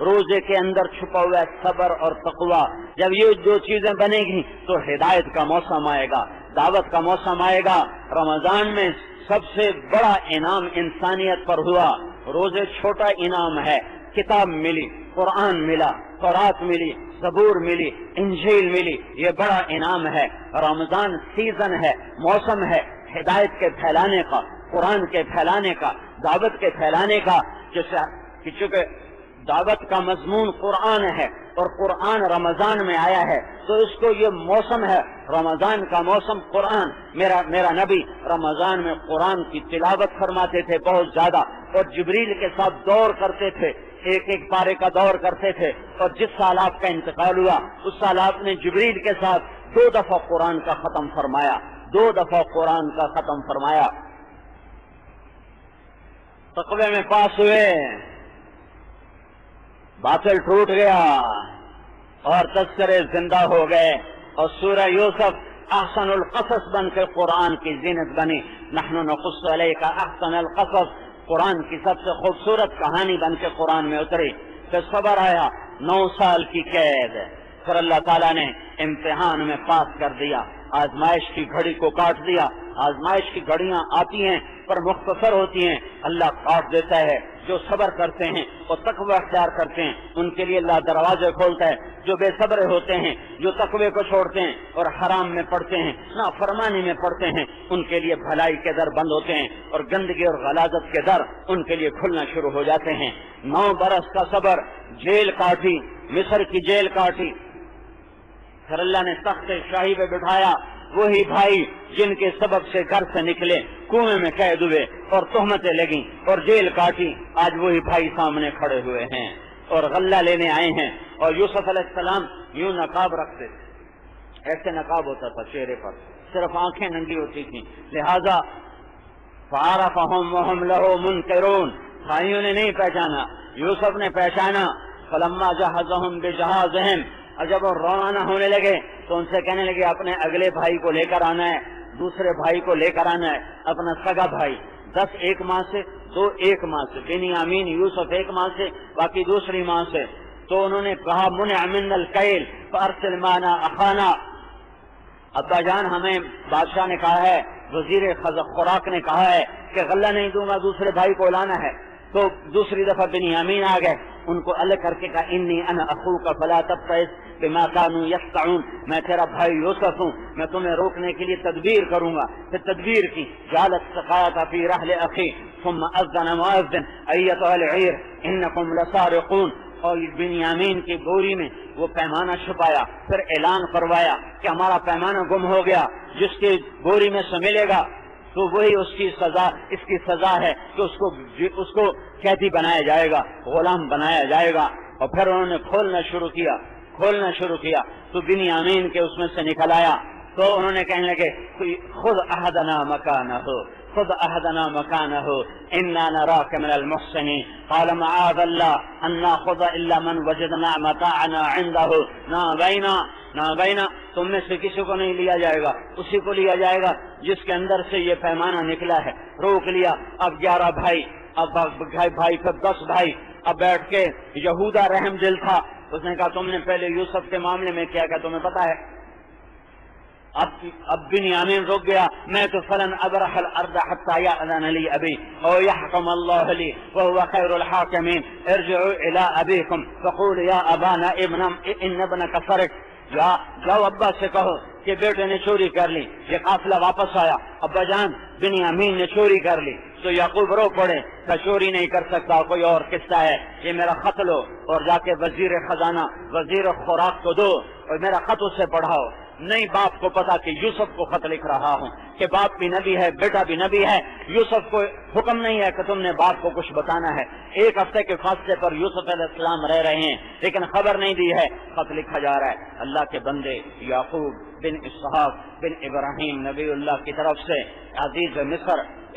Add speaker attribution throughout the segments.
Speaker 1: روزے کے اندر چھپا ہوا ہے صبر اور تقوی. جب یہ دو چیزیں بنے گی تو ہدایت کا موسم آئے گا، دعوت کا موسم آئے گا. رمضان میں سب سے بڑا انعام انسانیت پر ہوا. روزے چھوٹا انعام ہے، کتاب ملی، قرآن ملا، تورات ملی، زبور ملی، انجیل ملی، یہ بڑا انعام ہے. رمضان سیزن ہے، موسم ہے ہدایت کے پھیلانے کا، قرآن کے پھیلانے کا، دعوت کے پھیلانے کا. چونکہ دعوت کا مضمون قرآن ہے اور قرآن رمضان میں آیا ہے تو اس کو یہ موسم ہے رمضان کا موسم. قرآن میرا نبی رمضان میں قرآن کی تلاوت فرماتے تھے بہت زیادہ، اور جبریل کے ساتھ دور کرتے تھے، ایک ایک پارے کا دور کرتے تھے. اور جس سال آپ کا انتقال ہوا اس سال آپ نے جبریل کے ساتھ 2 دفعہ قرآن کا ختم فرمایا، 2 دفعہ قرآن کا ختم فرمایا. تقوی میں پاس ہوئے، باطل ٹوٹ گیا اور تذکرے زندہ ہو گئے. اور سورہ یوسف احسن القصص بن کے قرآن کی زینت بنی. نحن نقص علیک احسن القصص، قرآن کی سب سے خوبصورت کہانی بن کے قرآن میں اتری. پھر صبر آیا، 9 سال کی قید. پھر اللہ تعالیٰ نے امتحان میں پاس کر دیا، آزمائش کی گھڑی کو کاٹ دیا. آزمائش کی گھڑیاں آتی ہیں پر مختصر ہوتی ہیں، اللہ کاٹ دیتا ہے. جو صبر کرتے ہیں اور تقوی اختیار کرتے ہیں ان کے لیے اللہ دروازے کھولتا ہے. جو بے صبر ہوتے ہیں، جو تقوی کو چھوڑتے ہیں اور حرام میں پڑتے ہیں، نافرمانی میں پڑتے ہیں، ان کے لیے بھلائی کے در بند ہوتے ہیں اور گندگی اور غلاظت کے در ان کے لیے کھلنا شروع ہو جاتے ہیں. 9 برس کا صبر، جیل کاٹی، مصر کی جیل کاٹی. پھر اللہ نے تخت شاہی پہ بٹھایا. وہی بھائی جن کے سبب سے گھر سے نکلے، کنویں میں قید ہوئے اور تہمتیں لگیں اور جیل کاٹی، آج وہی بھائی سامنے کھڑے ہوئے ہیں اور غلہ لینے آئے ہیں. اور یوسف علیہ السلام یوں نقاب رکھتے تھے، ایسے نقاب ہوتا تھا چہرے پر، صرف آنکھیں ننگی ہوتی تھیں. لہذا فعرفہم وہم لہ منکرون، بھائیوں نے نہیں پہچانا، یوسف نے پہچانا. فلما جہزہم بجہازہم، اور جب وہ روانہ ہونے لگے تو ان سے کہنے لگے اپنے اگلے بھائی کو لے کر آنا ہے، دوسرے بھائی کو لے کر آنا ہے، اپنا سگا بھائی. 10 ایک ماں سے، 2 ایک ماں سے، بنیامین یوسف ایک ماں سے، باقی دوسری ماں سے. تو انہوں نے کہا منع منا الکیل فارسل معنا اخانا. ابا جان ہمیں بادشاہ نے کہا ہے، وزیر خوراک نے کہا ہے کہ غلہ نہیں دوں گا، دوسرے بھائی کو لانا ہے. تو دوسری دفعہ بنیامین آ گئے، ان کو الگ کر کے کہا انی انا اخوک فلا تبتئس بما كانوا يصنعون، میں تیرا بھائی یوسف ہوں، میں تمہیں روکنے کے لیے تدبیر کروں گا. پھر تدبیر کی. جعلت سقایت فی رحل اخی ثم اذن مؤذن ایتها العیر انکم لسارقون. اور بنیامین کی بوری میں وہ پیمانہ چھپایا، پھر اعلان کروایا کہ ہمارا پیمانہ گم ہو گیا، جس کی بوری میں سے ملے گا تو وہی اس کی سزا ہے کہ اس کو قیدی بنایا جائے گا، غلام بنایا جائے گا. اور پھر انہوں نے کھولنا شروع کیا تو بنیامین کے اس میں سے نکل آیا. تو انہوں نے کہنے لگے خذ احدنا مکانہ انا نراک من المحسنین. قال معاذ اللہ ان ناخذ الا من وجدنا متاعنا عنده. نابینا تم میں سے کسی کو نہیں لیا جائے گا، اسی کو لیا جائے گا جس کے اندر سے یہ پیمانہ نکلا ہے. روک لیا. اب 11 بھائی، اب بھائی پھر 10 بھائی. اب بیٹھ کے یہودا رحم دل تھا، اس نے کہا تم نے پہلے یوسف کے معاملے میں کیا تمہیں پتا ہے. اب بنیامین رک گیا. میں تو فلن ابرح الارض حتى يأذن لي ابي او يحكم الله لي وهو خير الحاكمين. ارجعوا الى ابيكم فقولوا يا ابانا ان ابنك سرق. جاؤ ابا سے کہو کہ بیٹے نے چوری کر لی. یہ قافلہ واپس آیا، ابا جان بنیامین نے چوری کر لی. تو یعقوب رو پڑے کہ چوری نہیں کر سکتا، کوئی اور قصہ ہے. یہ میرا خط لو اور جا کے وزیر خزانہ، وزیر خوراک کو دو اور میرا خط اسے پڑھاؤ. نہیں باپ کو پتا کہ یوسف کو خط لکھ رہا ہوں، کہ باپ بھی نبی ہے، بیٹا بھی نبی ہے. یوسف کو حکم نہیں ہے کہ تم نے باپ کو کچھ بتانا ہے. 1 ہفتے کے فاصلے پر یوسف علیہ السلام رہ رہے ہیں لیکن خبر نہیں دی ہے، خط لکھا جا رہا ہے. اللہ کے بندے یعقوب بن اسحاق بن ابراہیم نبی اللہ کی طرف سے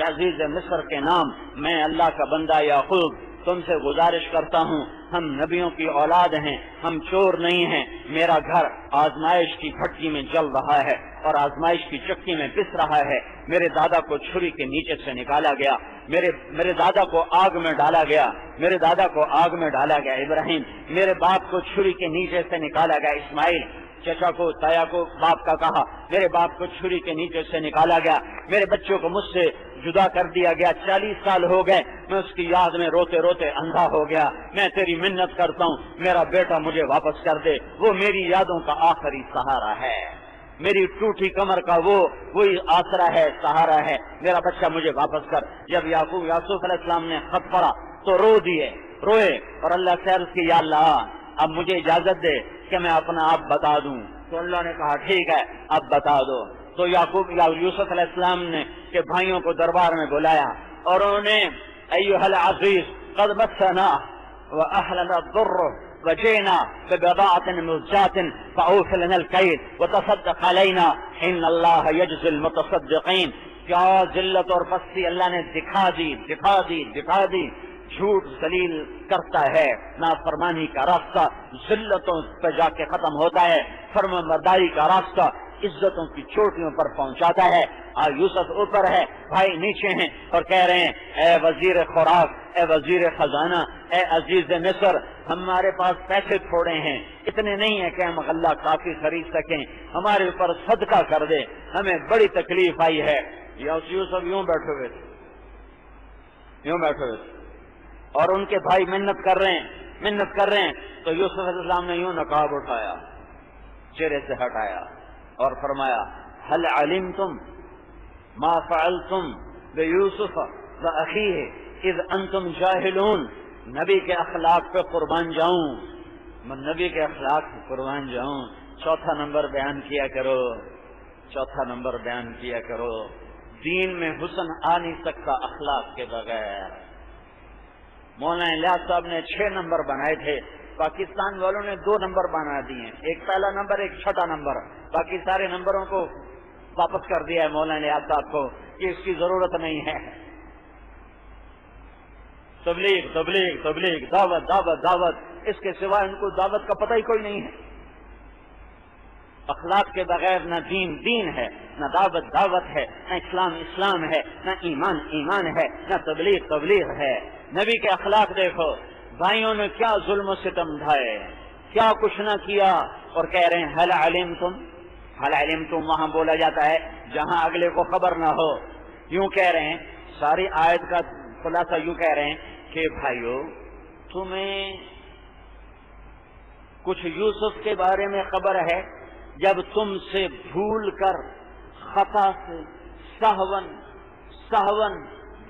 Speaker 1: عزیز مصر کے نام، میں اللہ کا بندہ یعقوب تم سے گزارش کرتا ہوں، ہم نبیوں کی اولاد ہیں، ہم چور نہیں ہیں، میرا گھر آزمائش کی بھٹی میں جل رہا ہے اور آزمائش کی چکی میں پس رہا ہے، میرے دادا کو چھری کے نیچے سے نکالا گیا، میرے دادا کو آگ میں ڈالا گیا، میرے دادا کو آگ میں ڈالا گیا ابراہیم، میرے باپ کو چھری کے نیچے سے نکالا گیا اسماعیل، چچا کو تایا کو باپ کا کہا، میرے باپ کو چھری کے نیچے سے نکالا گیا، میرے بچوں کو مجھ سے جدا کر دیا گیا، 40 سال ہو گئے، میں اس کی یاد میں روتے روتے اندھا ہو گیا، میں تیری منت کرتا ہوں میرا بیٹا مجھے واپس کر دے، وہ میری یادوں کا آخری سہارا ہے، میری ٹوٹی کمر کا وہی آسرا ہے، سہارا ہے، میرا بچہ مجھے واپس کر۔ جب یعقوب علیہ السلام نے خط پڑھا تو روئے اور اللہ سے عرض کی، یا اللہ اب مجھے اجازت دے کہ میں اپنا آپ بتا دوں، تو اللہ نے کہا ٹھیک ہے اب بتا دو۔ تو یوسف علیہ السلام نے کہ بھائیوں کو دربار میں بلایا اور انہوں نے ایھا العزیز قد مسنا واهلنا الضر وجئنا ببضاعة مزجاة فأوف لنا الكيل وتصدق علينا ان اللہ یجزی المتصدقین۔ کیا ذلت اور پستی اللہ نے دکھا دی۔ جھوٹ ذلیل کرتا ہے، نافرمانی کا راستہ ذلتوں پہ جا کے ختم ہوتا ہے، فرمانبرداری کا راستہ عزتوں کی چوٹیوں پر پہنچاتا ہے۔ یوسف اوپر ہے، بھائی نیچے ہیں اور کہہ رہے ہیں اے وزیر خوراک، اے وزیر خزانہ، اے عزیز مصر، ہمارے پاس پیسے تھوڑے ہیں، اتنے نہیں ہیں کہ ہم غلہ کافی خرید سکیں، ہمارے اوپر صدقہ کر دے، ہمیں بڑی تکلیف آئی ہے۔ یوسف یوں بیٹھے ہوئے تھے اور ان کے بھائی منت کر رہے ہیں تو یوسف علیہ السلام نے یوں نقاب اٹھایا، چہرے سے ہٹایا اور فرمایا هل علمتم ما فعلتم بیوسف واخیہ اذ انتم جاہلون۔ نبی کے اخلاق پہ قربان جاؤں، میں نبی کے اخلاق پہ قربان جاؤں۔ چوتھا نمبر بیان کیا کرو، دین میں حسن آ نہیں سکتا اخلاق کے بغیر۔ مولانا الیاس صاحب نے 6 نمبر بنائے تھے، پاکستان والوں نے 2 نمبر بنا دیے، ایک پہلا نمبر ایک چھٹا نمبر، باقی سارے نمبروں کو واپس کر دیا ہے مولانا الیاس صاحب کو کہ اس کی ضرورت نہیں ہے۔ تبلیغ، دعوت، اس کے سوا ان کو دعوت کا پتہ ہی کوئی نہیں ہے۔ اخلاق کے بغیر نہ دین ہے، نہ دعوت ہے، نہ اسلام ہے، نہ ایمان ہے، نہ تبلیغ ہے۔ نبی کے اخلاق دیکھو، بھائیوں نے کیا ظلم و ستم ڈھائے، کیا کچھ نہ کیا، اور کہہ رہے ہیں هل علمتم وہاں بولا جاتا ہے جہاں اگلے کو خبر نہ ہو۔ یوں کہہ رہے ہیں، ساری آیت کا خلاصہ یوں کہہ رہے ہیں کہ بھائیو تمہیں کچھ یوسف کے بارے میں خبر ہے جب تم سے بھول کر، خطا سے، سہون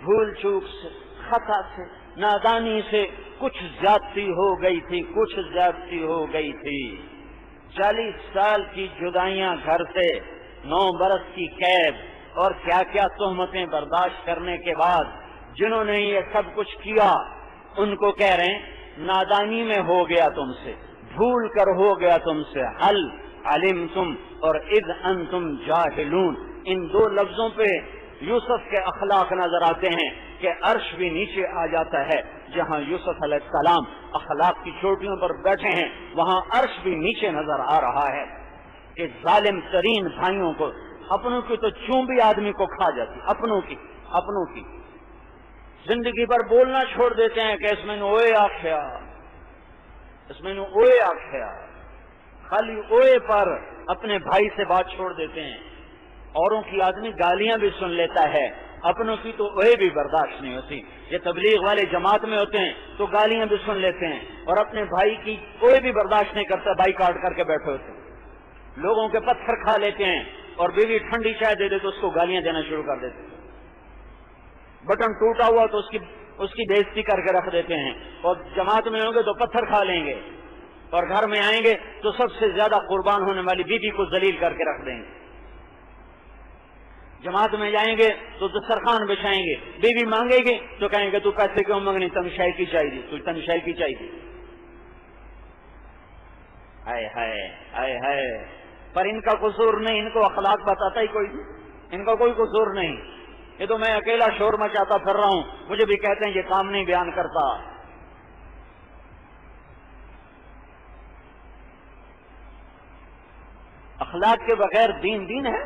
Speaker 1: بھول چوک سے، خطا سے، نادانی سے کچھ زیادتی ہو گئی تھی۔ 40 سال کی جدائیاں گھر سے، 9 برس کی قید اور کیا کیا تہمتیں برداشت کرنے کے بعد جنہوں نے یہ سب کچھ کیا، ان کو کہہ رہے ہیں نادانی میں ہو گیا تم سے، بھول کر ہو گیا تم سے۔ هل علمتم اور اذ انتم جاہلون، ان 2 لفظوں پہ یوسف کے اخلاق نظر آتے ہیں کہ عرش بھی نیچے آ جاتا ہے، جہاں یوسف علیہ السلام اخلاق کی چوٹیوں پر بیٹھے ہیں وہاں عرش بھی نیچے نظر آ رہا ہے کہ ظالم ترین بھائیوں کو، اپنوں کی تو چون بھی آدمی کو کھا جاتی، اپنوں کی زندگی پر بولنا چھوڑ دیتے ہیں کہ اس میں اوئے آخیا، خالی اوئے پر اپنے بھائی سے بات چھوڑ دیتے ہیں۔ اوروں کی آدمی گالیاں بھی سن لیتا ہے، اپنوں کی تو اوئے بھی برداشت نہیں ہوتی۔ یہ تبلیغ والے جماعت میں ہوتے ہیں تو گالیاں بھی سن لیتے ہیں اور اپنے بھائی کی اوئے بھی برداشت نہیں کرتا، بھائی کاٹ کر کے بیٹھے ہوتے ہیں، لوگوں کے پتھر کھا لیتے ہیں اور بیوی ٹھنڈی چائے دے دے تو اس کو گالیاں دینا شروع کر دیتے ہیں، بٹن ٹوٹا ہوا تو اس کی بےعزتی کر کے رکھ دیتے ہیں، اور جماعت میں ہوں گے تو پتھر کھا لیں گے، اور گھر میں آئیں گے تو سب سے زیادہ قربان ہونے والی بیوی کو ذلیل کر کے رکھ دیں گے۔ جماعت میں جائیں گے تو دسترخوان بچھائیں گے، بیوی مانگے گی تو کہیں گے تو پیسے کیوں مانگنی، تنشائی کی چاہیے۔ ہائے پر ان کا قصور نہیں، ان کو اخلاق بتاتا ہی کوئی نہیں، ان کا کوئی قصور نہیں۔ یہ تو میں اکیلا شور مچاتا پھر رہا ہوں، مجھے بھی کہتے ہیں یہ کام نہیں بیان کرتا، اخلاق کے بغیر دین ہے؟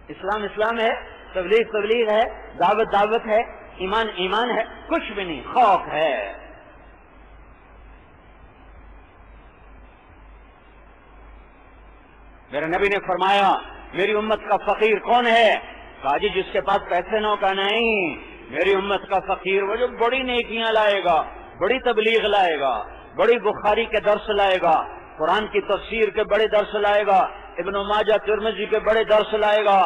Speaker 1: اسلام ہے، تبلیغ ہے، دعوت ہے، ایمان ہے؟ کچھ بھی نہیں، خوف ہے۔ میرے نبی نے فرمایا میری امت کا فقیر کون ہے؟ کہا جی جس کے پاس پیسے نہ ہو۔ کا نہیں، میری امت کا فقیر وہ جو بڑی نیکیاں لائے گا، بڑی تبلیغ لائے گا، بڑی بخاری کے درس لائے گا، قرآن کی تفسیر کے بڑے درس لائے گا، ابن ماجہ ترمذی کے بڑے درس لائے گا،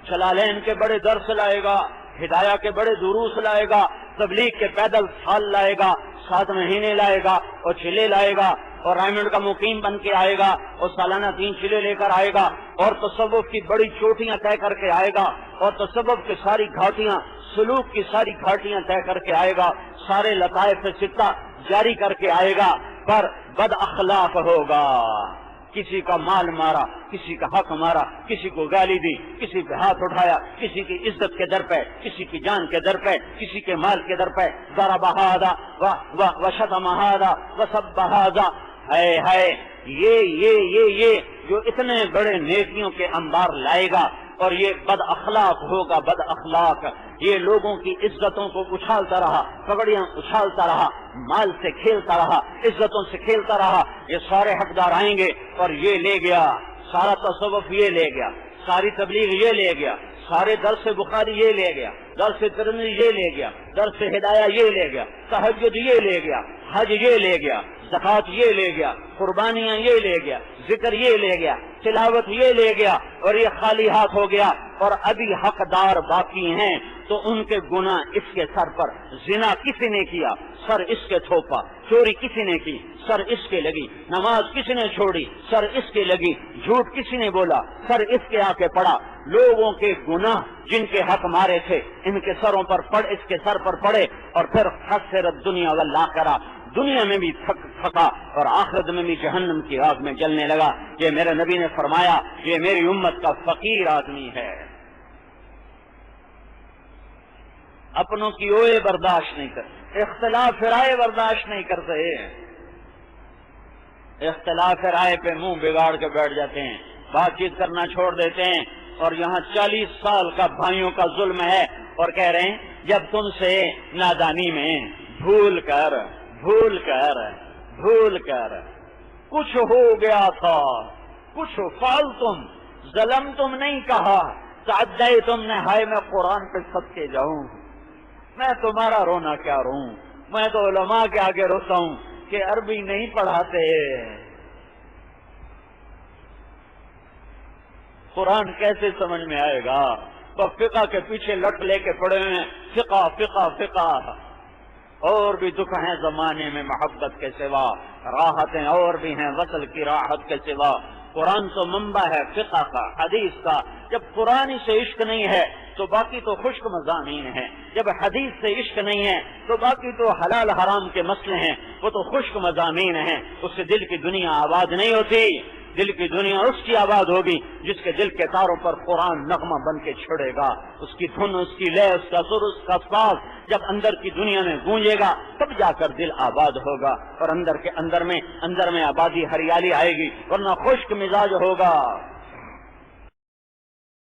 Speaker 1: جلالین کے بڑے درس لائے گا، ہدایہ کے بڑے دروس لائے گا، تبلیغ کے پیدل سال لائے گا، 7 مہینے لائے گا، اور چلے لائے گا، اور رائمنڈ کا مقیم بن کے آئے گا، اور سالانہ 3 چلے لے کر آئے گا، اور تصوف کی بڑی چوٹیاں طے کر کے آئے گا، اور تصوف کی ساری گھاٹیاں، سلوک کی ساری گھاٹیاں طے کر کے آئے گا، سارے لطائف ستہ جاری کر کے آئے گا، پر بد اخلاق ہوگا۔ کسی کا مال مارا، کسی کا حق مارا، کسی کو گالی دی، کسی پہ ہاتھ اٹھایا، کسی کی عزت کے در پہ، کسی کی جان کے در پہ، کسی کے مال کے در پہ، ضرب ہذا وشتم ہذا وسب ہذا۔ ہے یہ جو اتنے بڑے نیکیوں کے انبار لائے گا، اور یہ بد اخلاق ہوگا، بد اخلاق، یہ لوگوں کی عزتوں کو اچھالتا رہا، پگڑیاں اچھالتا رہا، مال سے کھیلتا رہا، عزتوں سے کھیلتا رہا، یہ سارے حقدار آئیں گے اور یہ لے گیا، سارا تصوف یہ لے گیا، ساری تبلیغ یہ لے گیا، سارے درس بخاری یہ لے گیا، درس ترمذی یہ لے گیا، درس ہدایہ یہ لے گیا، تہجد یہ لے گیا، حج یہ لے گیا، زکوٰۃ یہ لے گیا، قربانیاں یہ لے گیا، ذکر یہ لے گیا، تلاوت یہ لے گیا، اور یہ خالی ہاتھ ہو گیا، اور ابھی حقدار باقی ہیں تو ان کے گناہ اس کے سر پر۔ زنا کسی نے کیا، سر اس کے تھوپا، چوری کسی نے کی، سر اس کے لگی، نماز کسی نے چھوڑی، سر اس کے لگی، جھوٹ کسی نے بولا، سر اس کے آ کے پڑا۔ لوگوں کے گناہ جن کے حق مارے تھے ان کے سروں پر اس کے سر پر پڑے، اور پھر خسرت دنیا والآخرہ، دنیا میں بھی تھکا اور آخرت میں بھی جہنم کی آگ میں جلنے لگا۔ یہ میرے نبی نے فرمایا یہ میری امت کا فقیر آدمی ہے، اپنوں کی اوئے برداشت نہیں کرتے، اختلاف رائے برداشت نہیں کرتے، اختلاف رائے پہ منہ بگاڑ کے بیٹھ جاتے ہیں، بات چیت کرنا چھوڑ دیتے ہیں، اور یہاں 40 سال کا بھائیوں کا ظلم ہے، اور کہہ رہے ہیں جب تم سے نادانی میں بھول کر کچھ ہو گیا تھا، کچھ فعل تم ظلم تم نہیں کہا، تعدی تم نے، ہائے میں قرآن پہ صدقے جاؤں، میں تمہارا رونا کیا روں، میں تو علماء کے آگے روتا ہوں کہ عربی نہیں پڑھاتے، قرآن کیسے سمجھ میں آئے گا؟ تو فقہ کے پیچھے لٹ لے کے پڑے ہیں، فقہ اور بھی دکھ ہیں زمانے میں محبت کے سوا، راحتیں اور بھی ہیں وصل کی راحت کے سوا۔ قرآن تو منبع ہے فقہ کا، حدیث کا، جب قرآن سے عشق نہیں ہے تو باقی تو خشک مضامین ہیں، جب حدیث سے عشق نہیں ہے تو باقی تو حلال حرام کے مسئلے ہیں، وہ تو خشک مضامین ہیں، اس سے دل کی دنیا آباد نہیں ہوتی۔ دل کی دنیا اس کی آباد ہوگی جس کے دل کے تاروں پر قرآن نغمہ بن کے چھڑے گا، اس کی دھن، اس کی لے، اس کا سر، اس کا ساز جب اندر کی دنیا میں گونجے گا تب جا کر دل آباد ہوگا، اور اندر میں آبادی ہریالی آئے گی، ورنہ خشک مزاج ہوگا۔